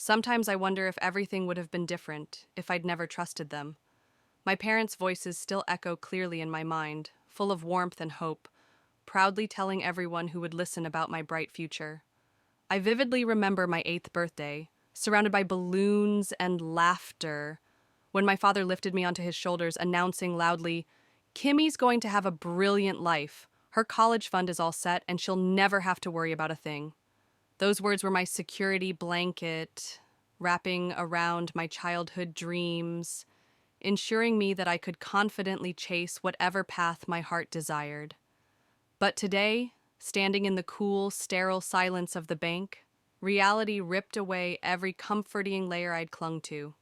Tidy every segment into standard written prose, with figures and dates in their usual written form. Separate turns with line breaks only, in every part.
Sometimes I wonder if everything would have been different if I'd never trusted them. My parents' voices still echo clearly in my mind, full of warmth and hope, proudly telling everyone who would listen about my bright future. I vividly remember my 8th birthday, surrounded by balloons and laughter, when my father lifted me onto his shoulders, announcing loudly, "Kimmy's going to have a brilliant life. Her college fund is all set, and she'll never have to worry about a thing." Those words were my security blanket, wrapping around my childhood dreams, ensuring me that I could confidently chase whatever path my heart desired. But today, standing in the cool, sterile silence of the bank, reality ripped away every comforting layer I'd clung to.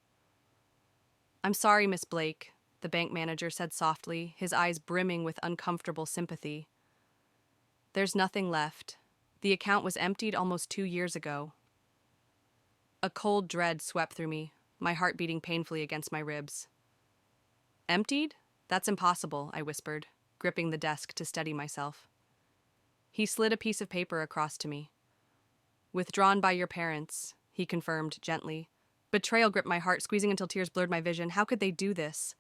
"I'm sorry, Miss Blake," the bank manager said softly, his eyes brimming with uncomfortable sympathy. "There's nothing left. The account was emptied almost 2 years ago." A cold dread swept through me, my heart beating painfully against my ribs. "Emptied? That's impossible," I whispered, gripping the desk to steady myself. He slid a piece of paper across to me. "Withdrawn by your parents," he confirmed gently. Betrayal gripped my heart, squeezing until tears blurred my vision. How could they do this?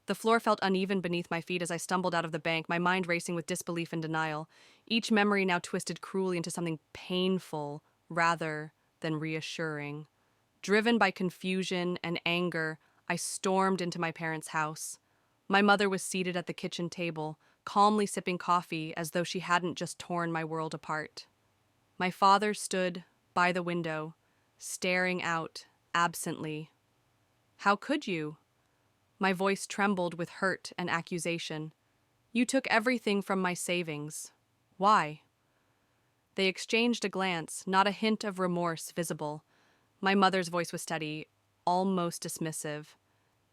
The floor felt uneven beneath my feet as I stumbled out of the bank, my mind racing with disbelief and denial, each memory now twisted cruelly into something painful rather than reassuring. Driven by confusion and anger, I stormed into my parents' house. My mother was seated at the kitchen table, calmly sipping coffee as though she hadn't just torn my world apart. My father stood by the window, staring out absently. "How could you?" My voice trembled with hurt and accusation. "You took everything from my savings. Why?" They exchanged a glance, not a hint of remorse visible. My mother's voice was steady, almost dismissive.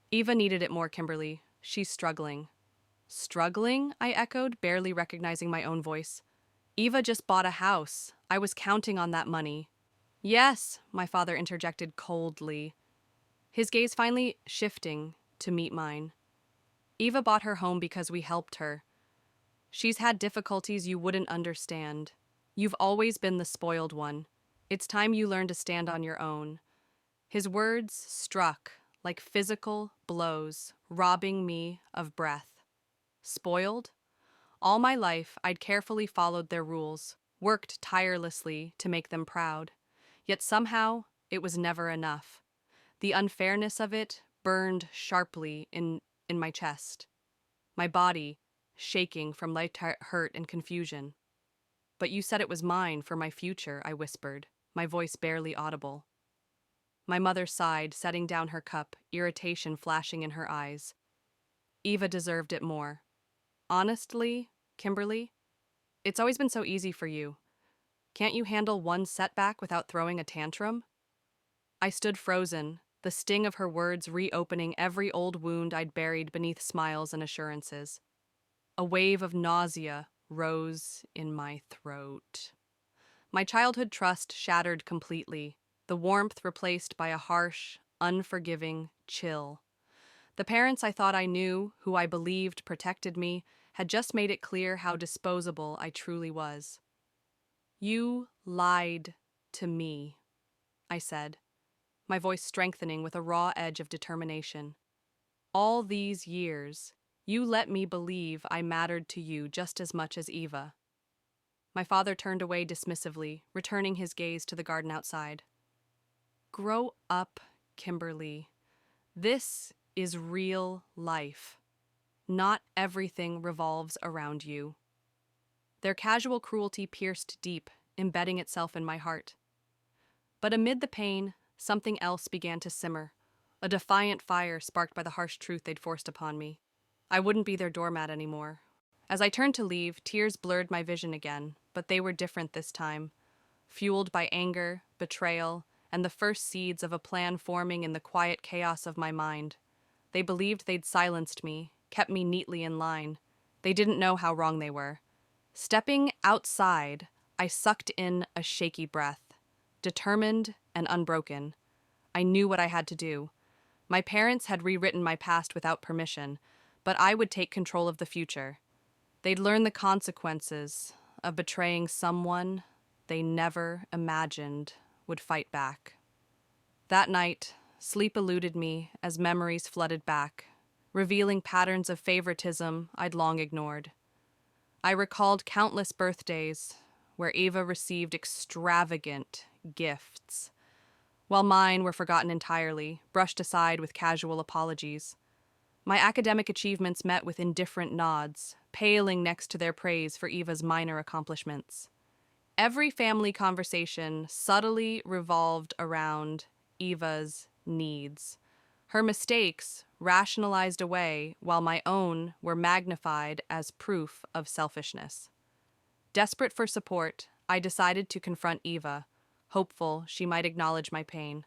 "Eva needed it more, Kimberly. She's struggling." "Struggling?" I echoed, barely recognizing my own voice. "Eva just bought a house. I was counting on that money." "Yes," my father interjected coldly, his gaze finally shifting to meet mine. "Eva bought her home because we helped her. She's had difficulties you wouldn't understand. You've always been the spoiled one. It's time you learn to stand on your own." His words struck like physical blows, robbing me of breath. Spoiled? All my life, I'd carefully followed their rules, worked tirelessly to make them proud. Yet somehow, it was never enough. The unfairness of it burned sharply in my chest, my body shaking from life hurt and confusion. "But you said it was mine for my future," I whispered, my voice barely audible. My mother sighed, setting down her cup, irritation flashing in her eyes. "Eva deserved it more. Honestly, Kimberly, it's always been so easy for you. Can't you handle one setback without throwing a tantrum?" I stood frozen, the sting of her words reopening every old wound I'd buried beneath smiles and assurances. A wave of nausea rose in my throat. My childhood trust shattered completely, the warmth replaced by a harsh, unforgiving chill. The parents I thought I knew, who I believed protected me, had just made it clear how disposable I truly was. "You lied to me," I said, my voice strengthening with a raw edge of determination. "All these years, you let me believe I mattered to you just as much as Eva." My father turned away dismissively, returning his gaze to the garden outside. "Grow up, Kimberly. This is real life. Not everything revolves around you." Their casual cruelty pierced deep, embedding itself in my heart. But amid the pain, something else began to simmer, a defiant fire sparked by the harsh truth they'd forced upon me. I wouldn't be their doormat anymore. As I turned to leave, tears blurred my vision again, but they were different this time, fueled by anger, betrayal, and the first seeds of a plan forming in the quiet chaos of my mind. They believed they'd silenced me, kept me neatly in line. They didn't know how wrong they were. Stepping outside, I sucked in a shaky breath. Determined and unbroken, I knew what I had to do. My parents had rewritten my past without permission, but I would take control of the future. They'd learn the consequences of betraying someone they never imagined would fight back. That night, sleep eluded me as memories flooded back, revealing patterns of favoritism I'd long ignored. I recalled countless birthdays where Eva received extravagant gifts, while mine were forgotten entirely, brushed aside with casual apologies. My academic achievements met with indifferent nods, paling next to their praise for Eva's minor accomplishments. Every family conversation subtly revolved around Eva's needs. Her mistakes rationalized away, while my own were magnified as proof of selfishness. Desperate for support, I decided to confront Eva, hopeful she might acknowledge my pain.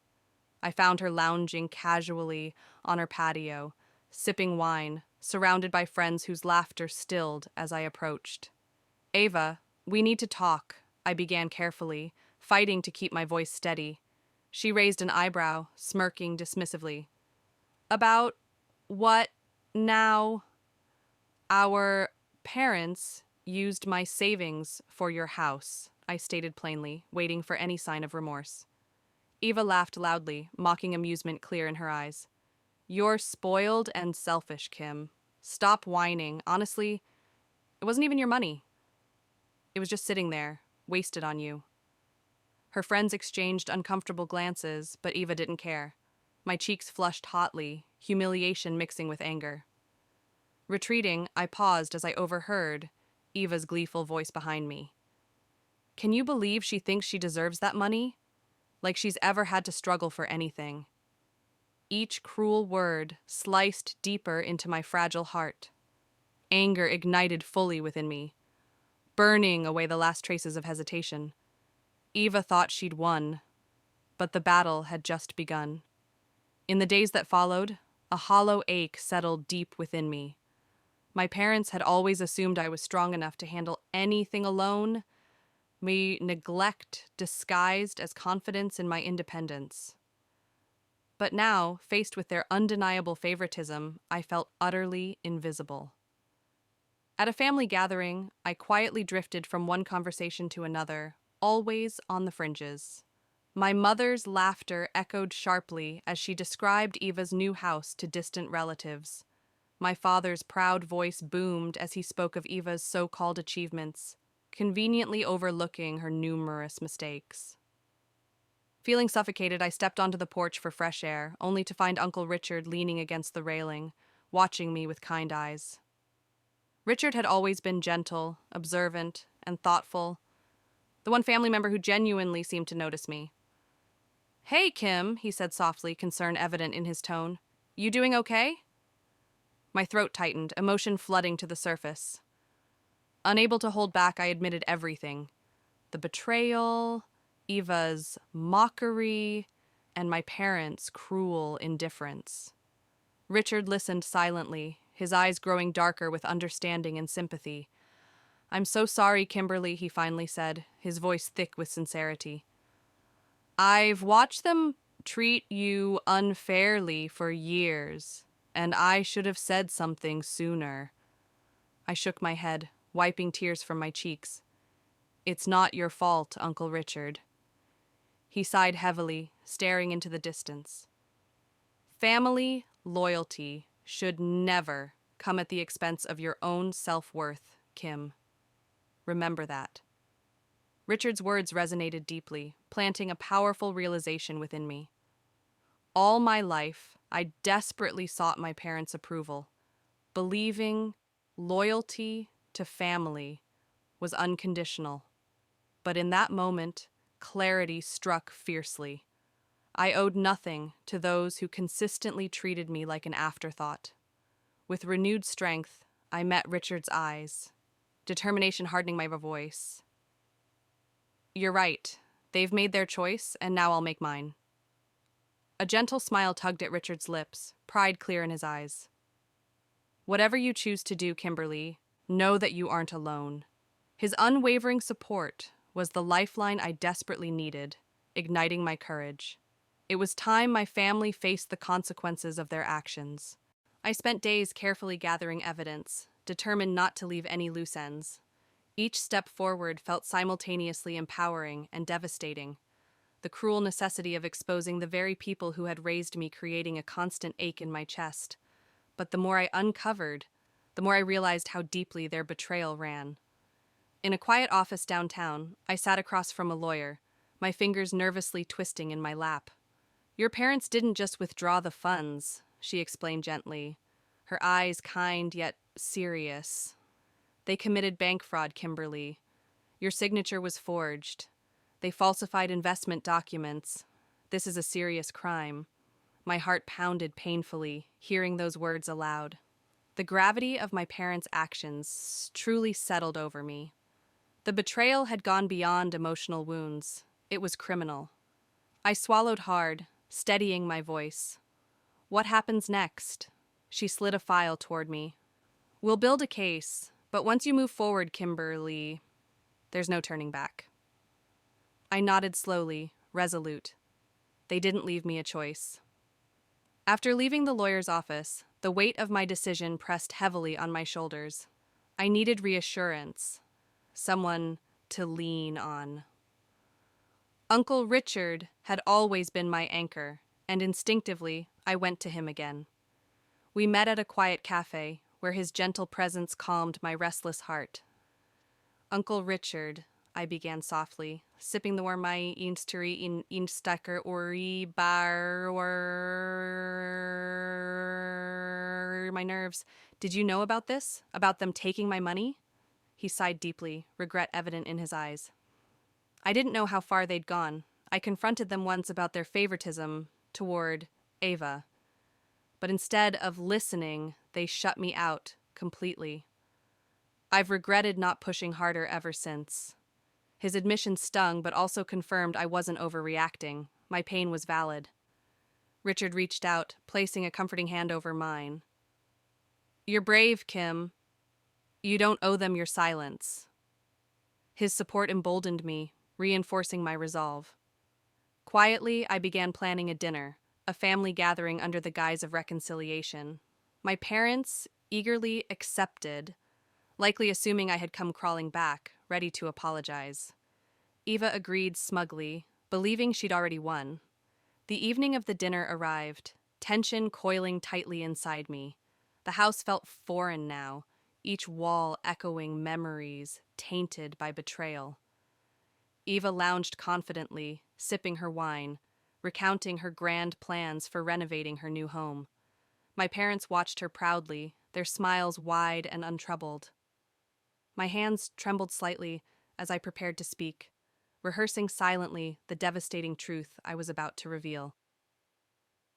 I found her lounging casually on her patio, sipping wine, surrounded by friends whose laughter stilled as I approached. "Ava, we need to talk," I began carefully, fighting to keep my voice steady. She raised an eyebrow, smirking dismissively. "About what now?" "Our parents used my savings for your house," I stated plainly, waiting for any sign of remorse. Eva laughed loudly, mocking amusement clear in her eyes. "You're spoiled and selfish, Kim. Stop whining. Honestly, it wasn't even your money. It was just sitting there, wasted on you." Her friends exchanged uncomfortable glances, but Eva didn't care. My cheeks flushed hotly, humiliation mixing with anger. Retreating, I paused as I overheard Eva's gleeful voice behind me. "Can you believe she thinks she deserves that money? Like she's ever had to struggle for anything." Each cruel word sliced deeper into my fragile heart. Anger ignited fully within me, burning away the last traces of hesitation. Eva thought she'd won, but the battle had just begun. In the days that followed, a hollow ache settled deep within me. My parents had always assumed I was strong enough to handle anything alone, my neglect disguised as confidence in my independence. But now, faced with their undeniable favoritism, I felt utterly invisible. At a family gathering, I quietly drifted from one conversation to another, always on the fringes. My mother's laughter echoed sharply as she described Eva's new house to distant relatives. My father's proud voice boomed as he spoke of Eva's so-called achievements, conveniently overlooking her numerous mistakes. Feeling suffocated, I stepped onto the porch for fresh air, only to find Uncle Richard leaning against the railing, watching me with kind eyes. Richard had always been gentle, observant, and thoughtful, the one family member who genuinely seemed to notice me. "Hey, Kim," he said softly, concern evident in his tone. "You doing okay?" My throat tightened, emotion flooding to the surface. Unable to hold back, I admitted everything. The betrayal, Eva's mockery, and my parents' cruel indifference. Richard listened silently, his eyes growing darker with understanding and sympathy. "I'm so sorry, Kimberly," he finally said, his voice thick with sincerity. "I've watched them treat you unfairly for years, and I should have said something sooner." I shook my head, wiping tears from my cheeks. "It's not your fault, Uncle Richard." He sighed heavily, staring into the distance. "Family loyalty should never come at the expense of your own self-worth, Kim. Remember that." Richard's words resonated deeply, planting a powerful realization within me. All my life, I desperately sought my parents' approval, believing loyalty to family was unconditional. But in that moment, clarity struck fiercely. I owed nothing to those who consistently treated me like an afterthought. With renewed strength, I met Richard's eyes, determination hardening my voice. "You're right. They've made their choice, and now I'll make mine." A gentle smile tugged at Richard's lips, pride clear in his eyes. "Whatever you choose to do, Kimberly, know that you aren't alone." His unwavering support was the lifeline I desperately needed, igniting my courage. It was time my family faced the consequences of their actions. I spent days carefully gathering evidence, determined not to leave any loose ends. Each step forward felt simultaneously empowering and devastating. the cruel necessity of exposing the very people who had raised me, creating a constant ache in my chest. But the more I uncovered, the more I realized how deeply their betrayal ran. In a quiet office downtown, I sat across from a lawyer, my fingers nervously twisting in my lap. "Your parents didn't just withdraw the funds," she explained gently, her eyes kind yet serious. "They committed bank fraud, Kimberly. Your signature was forged. They falsified investment documents. This is a serious crime." My heart pounded painfully, hearing those words aloud. The gravity of my parents' actions truly settled over me. The betrayal had gone beyond emotional wounds. It was criminal. I swallowed hard, steadying my voice. "What happens next?" She slid a file toward me. "We'll build a case, but once you move forward, Kimberly, there's no turning back." I nodded slowly, resolute. They didn't leave me a choice. After leaving the lawyer's office, the weight of my decision pressed heavily on my shoulders. I needed reassurance, someone to lean on. Uncle Richard had always been my anchor, and instinctively I went to him again. We met at a quiet cafe, where his gentle presence calmed my restless heart. "Uncle Richard," I began softly, sipping the warm my insteri in instacker ori bar my nerves. "Did you know about this? About them taking my money?" He sighed deeply, regret evident in his eyes. "I didn't know how far they'd gone. I confronted them once about their favoritism toward Ava. But instead of listening, they shut me out completely. I've regretted not pushing harder ever since." His admission stung, but also confirmed I wasn't overreacting. My pain was valid. Richard reached out, placing a comforting hand over mine. "You're brave, Kim. You don't owe them your silence." His support emboldened me, reinforcing my resolve. Quietly, I began planning a dinner, a family gathering under the guise of reconciliation. My parents eagerly accepted, likely assuming I had come crawling back, ready to apologize. Eva agreed smugly, believing she'd already won. The evening of the dinner arrived, tension coiling tightly inside me. The house felt foreign now, each wall echoing memories tainted by betrayal. Eva lounged confidently, sipping her wine, recounting her grand plans for renovating her new home. My parents watched her proudly, their smiles wide and untroubled. My hands trembled slightly as I prepared to speak, rehearsing silently the devastating truth I was about to reveal.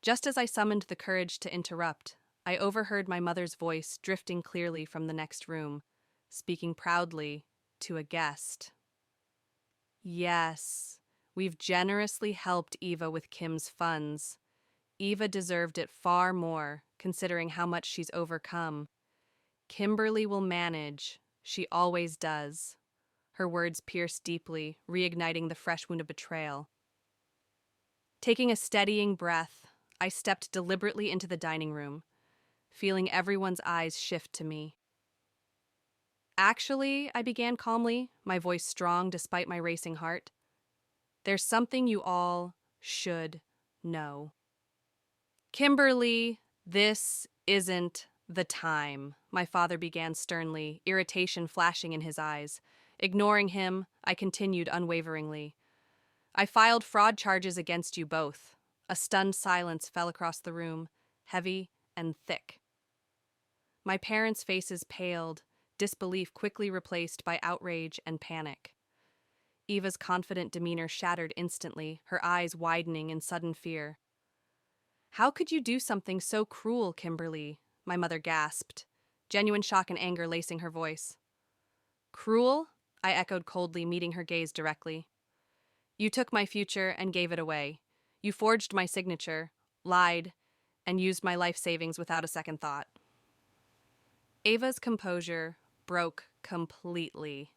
Just as I summoned the courage to interrupt, I overheard my mother's voice drifting clearly from the next room, speaking proudly to a guest. "Yes, we've generously helped Eva with Kim's funds. Eva deserved it far more, considering how much she's overcome. Kimberly will manage. She always does." Her words pierced deeply, reigniting the fresh wound of betrayal. Taking a steadying breath, I stepped deliberately into the dining room, feeling everyone's eyes shift to me. "Actually," I began calmly, my voice strong despite my racing heart, "there's something you all should know. Kimberly, this isn't the time," my father began sternly, irritation flashing in his eyes. Ignoring him, I continued unwaveringly. "I filed fraud charges against you both." A stunned silence fell across the room, heavy and thick. My parents' faces paled, disbelief quickly replaced by outrage and panic. Eva's confident demeanor shattered instantly, her eyes widening in sudden fear. "How could you do something so cruel, Kimberly?" my mother gasped, genuine shock and anger lacing her voice. "Cruel?" I echoed coldly, meeting her gaze directly. "You took my future and gave it away. You forged my signature, lied, and used my life savings without a second thought." Ava's composure broke completely,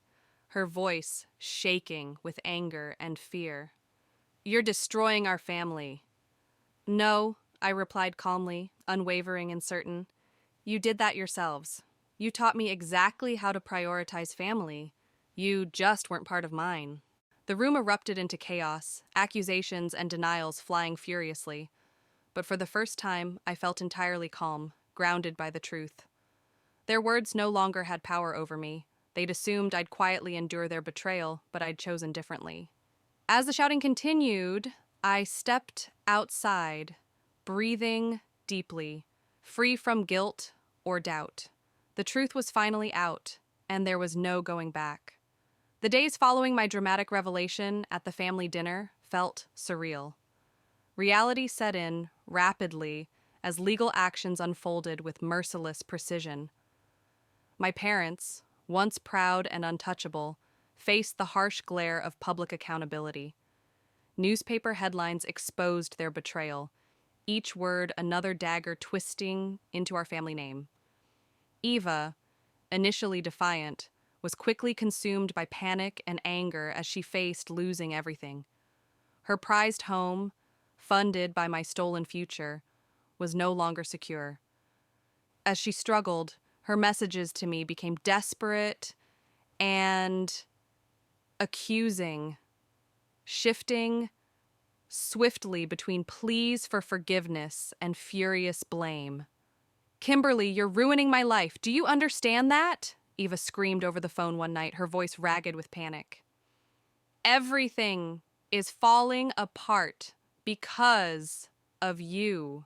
her voice shaking with anger and fear. "You're destroying our family." "No," I replied calmly, unwavering and certain. "You did that yourselves. You taught me exactly how to prioritize family. You just weren't part of mine." The room erupted into chaos, accusations and denials flying furiously. But for the first time, I felt entirely calm, grounded by the truth. Their words no longer had power over me. They'd assumed I'd quietly endure their betrayal, but I'd chosen differently. As the shouting continued, I stepped outside, breathing deeply, free from guilt or doubt. The truth was finally out, and there was no going back. The days following my dramatic revelation at the family dinner felt surreal. Reality set in rapidly as legal actions unfolded with merciless precision. My parents, once proud and untouchable, faced the harsh glare of public accountability. Newspaper headlines exposed their betrayal, each word another dagger twisting into our family name. Eva, initially defiant, was quickly consumed by panic and anger as she faced losing everything. Her prized home, funded by my stolen future, was no longer secure. As she struggled, her messages to me became desperate and accusing, shifting swiftly between pleas for forgiveness and furious blame. "Kimberly, you're ruining my life. Do you understand that?" Eva screamed over the phone one night, her voice ragged with panic. "Everything is falling apart because of you."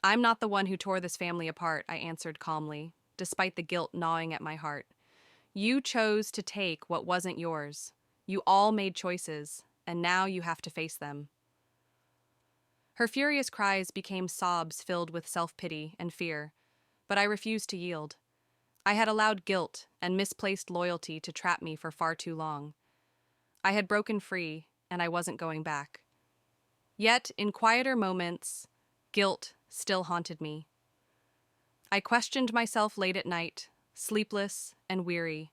"I'm not the one who tore this family apart," I answered calmly, despite the guilt gnawing at my heart. "You chose to take what wasn't yours. You all made choices, and now you have to face them." Her furious cries became sobs filled with self-pity and fear, but I refused to yield. I had allowed guilt and misplaced loyalty to trap me for far too long. I had broken free, and I wasn't going back. Yet, in quieter moments, guilt still haunted me. I questioned myself late at night, sleepless and weary.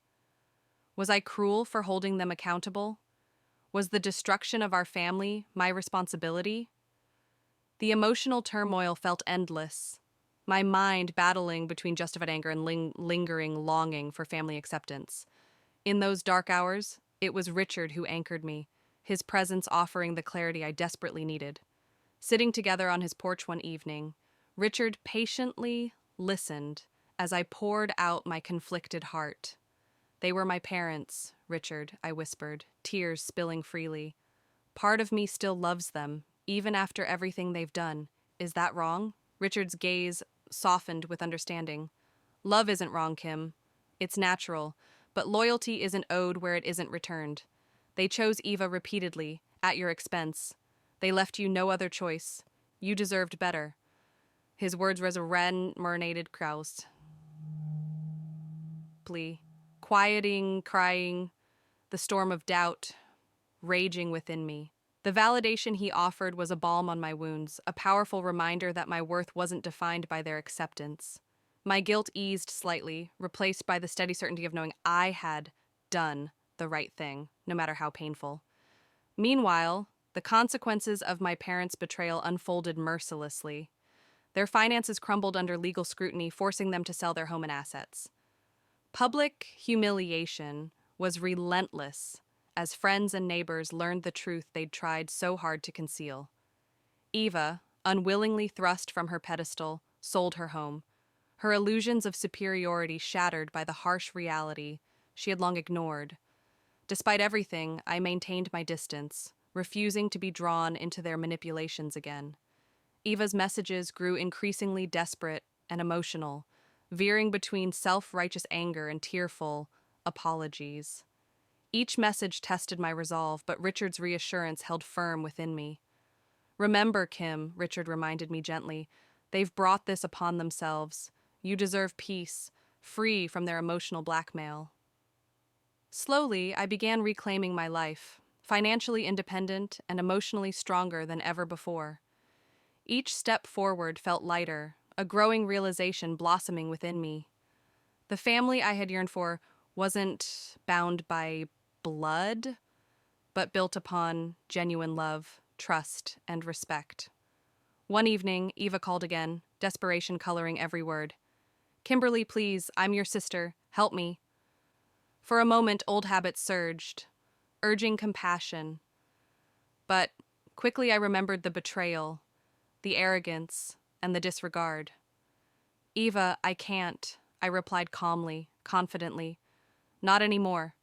Was I cruel for holding them accountable? Was the destruction of our family my responsibility? The emotional turmoil felt endless, my mind battling between justified anger and lingering longing for family acceptance. In those dark hours, it was Richard who anchored me, his presence offering the clarity I desperately needed. Sitting together on his porch one evening, Richard patiently listened as I poured out my conflicted heart. "They were my parents, Richard," I whispered, tears spilling freely. "Part of me still loves them, even after everything they've done. Is that wrong?" Richard's gaze softened with understanding. "Love isn't wrong, Kim. It's natural, but loyalty isn't owed where it isn't returned. They chose Eva repeatedly, at your expense. They left you no other choice. You deserved better." His words resonated Kraus, crying, the storm of doubt raging within me. The validation he offered was a balm on my wounds, a powerful reminder that my worth wasn't defined by their acceptance. My guilt eased slightly, replaced by the steady certainty of knowing I had done the right thing, no matter how painful. Meanwhile, the consequences of my parents' betrayal unfolded mercilessly. Their finances crumbled under legal scrutiny, forcing them to sell their home and assets. Public humiliation was relentless as friends and neighbors learned the truth they'd tried so hard to conceal. Eva, unwillingly thrust from her pedestal, sold her home, her illusions of superiority shattered by the harsh reality she had long ignored. Despite everything, I maintained my distance, refusing to be drawn into their manipulations again. Eva's messages grew increasingly desperate and emotional, veering between self-righteous anger and tearful apologies. Each message tested my resolve, but Richard's reassurance held firm within me. "Remember, Kim," Richard reminded me gently, "they've brought this upon themselves. You deserve peace, free from their emotional blackmail." Slowly, I began reclaiming my life, financially independent and emotionally stronger than ever before. Each step forward felt lighter, a growing realization blossoming within me. The family I had yearned for wasn't bound by blood, but built upon genuine love, trust, and respect. One evening, Eva called again, desperation coloring every word. "Kimberly, please, I'm your sister. Help me." For a moment, old habits surged. urging compassion. But quickly I remembered the betrayal, the arrogance, and the disregard. Eva, I can't, I replied calmly, confidently. Not anymore.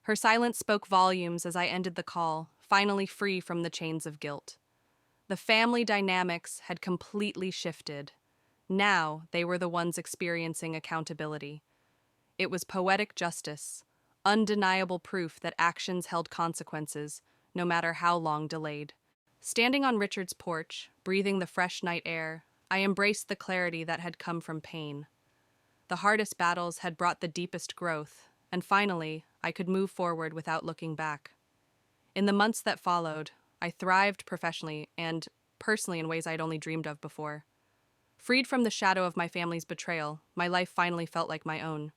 Her silence spoke volumes as I ended the call, finally free from the chains of guilt. The family dynamics had completely shifted. Now they were the ones experiencing accountability. It was poetic justice, undeniable proof that actions held consequences, no matter how long delayed. Standing on Richard's porch, breathing the fresh night air, I embraced the clarity that had come from pain. The hardest battles had brought the deepest growth, and finally, I could move forward without looking back. In the months that followed, I thrived professionally and personally in ways I'd only dreamed of before. Freed from the shadow of my family's betrayal, my life finally felt like my own.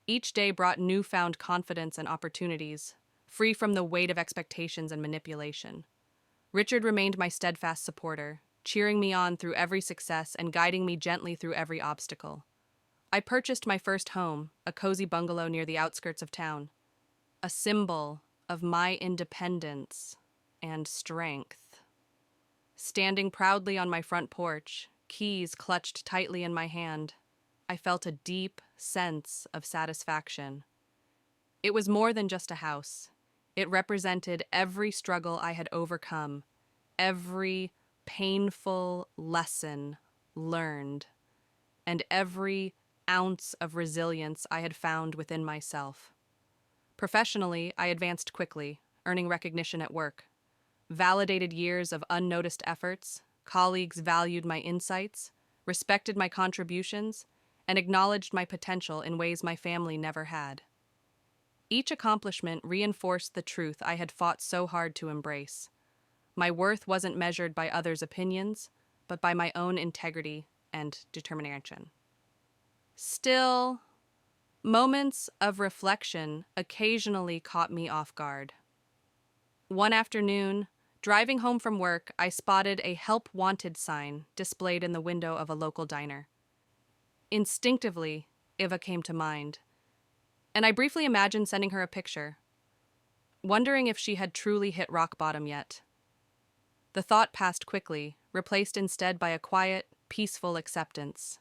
Each day brought newfound confidence and opportunities, free from the weight of expectations and manipulation. Richard remained my steadfast supporter, cheering me on through every success and guiding me gently through every obstacle. I purchased my first home, a cozy bungalow near the outskirts of town, a symbol of my independence and strength. Standing proudly on my front porch, keys clutched tightly in my hand, I felt a deep sense of satisfaction. It was more than just a house. It represented every struggle I had overcome, every painful lesson learned, and every ounce of resilience I had found within myself. Professionally, I advanced quickly, earning recognition at work. Validated years of unnoticed efforts, colleagues valued my insights, respected my contributions, and acknowledged my potential in ways my family never had. Each accomplishment reinforced the truth I had fought so hard to embrace. My worth wasn't measured by others' opinions, but by my own integrity and determination. Still, moments of reflection occasionally caught me off guard. One afternoon, driving home from work, I spotted a help wanted sign displayed in the window of a local diner. Instinctively, Eva came to mind, and I briefly imagined sending her a picture, wondering if she had truly hit rock bottom yet. The thought passed quickly, replaced instead by a quiet, peaceful acceptance.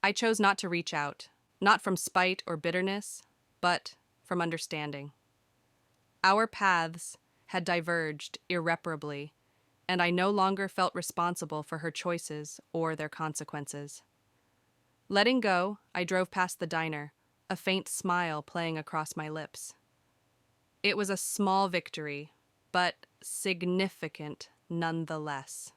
I chose not to reach out, not from spite or bitterness, but from understanding. Our paths had diverged irreparably, and I no longer felt responsible for her choices or their consequences. Letting go, I drove past the diner, a faint smile playing across my lips. It was a small victory, but significant nonetheless.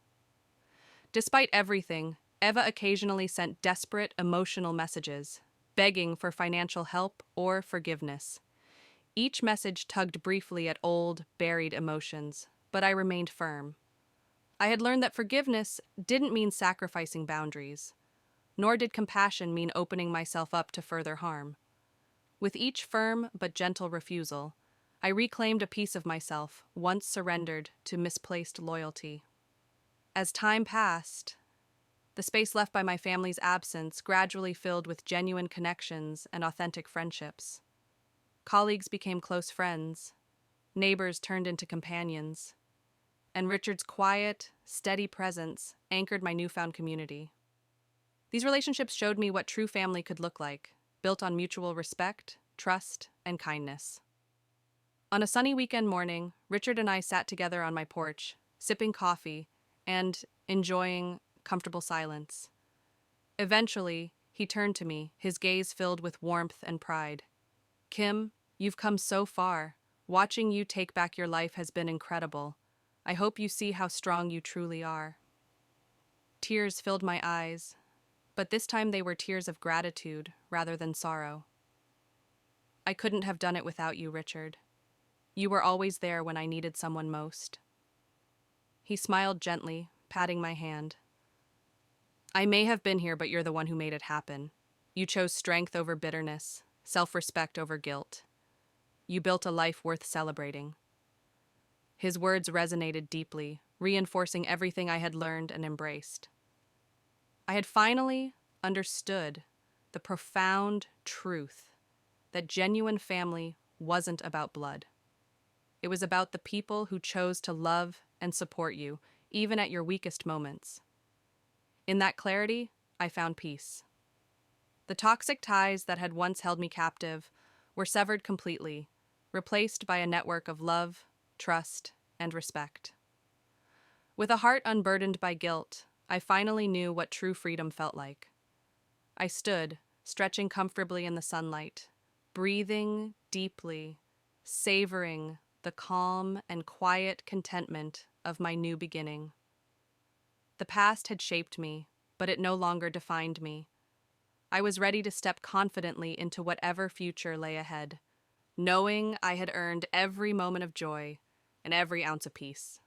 Despite everything, Eva occasionally sent desperate, emotional messages, begging for financial help or forgiveness. Each message tugged briefly at old, buried emotions, but I remained firm. I had learned that forgiveness didn't mean sacrificing boundaries, nor did compassion mean opening myself up to further harm. With each firm but gentle refusal, I reclaimed a piece of myself once surrendered to misplaced loyalty. As time passed, the space left by my family's absence gradually filled with genuine connections and authentic friendships. Colleagues became close friends, neighbors turned into companions, and Richard's quiet, steady presence anchored my newfound community. These relationships showed me what true family could look like, built on mutual respect, trust, and kindness. On a sunny weekend morning, Richard and I sat together on my porch, sipping coffee and enjoying comfortable silence. Eventually, he turned to me, his gaze filled with warmth and pride. "Kim, you've come so far. Watching you take back your life has been incredible. I hope you see how strong you truly are." Tears filled my eyes, but this time they were tears of gratitude rather than sorrow. "I couldn't have done it without you, Richard. You were always there when I needed someone most." He smiled gently, patting my hand. "I may have been here, but you're the one who made it happen. You chose strength over bitterness, self-respect over guilt. You built a life worth celebrating." His words resonated deeply, reinforcing everything I had learned and embraced. I had finally understood the profound truth that genuine family wasn't about blood. It was about the people who chose to love and support you, even at your weakest moments. In that clarity, I found peace. The toxic ties that had once held me captive were severed completely, replaced by a network of love, trust, and respect. With a heart unburdened by guilt, I finally knew what true freedom felt like. I stood, stretching comfortably in the sunlight, breathing deeply, savoring the calm and quiet contentment of my new beginning. The past had shaped me, but it no longer defined me. I was ready to step confidently into whatever future lay ahead, knowing I had earned every moment of joy and every ounce of peace.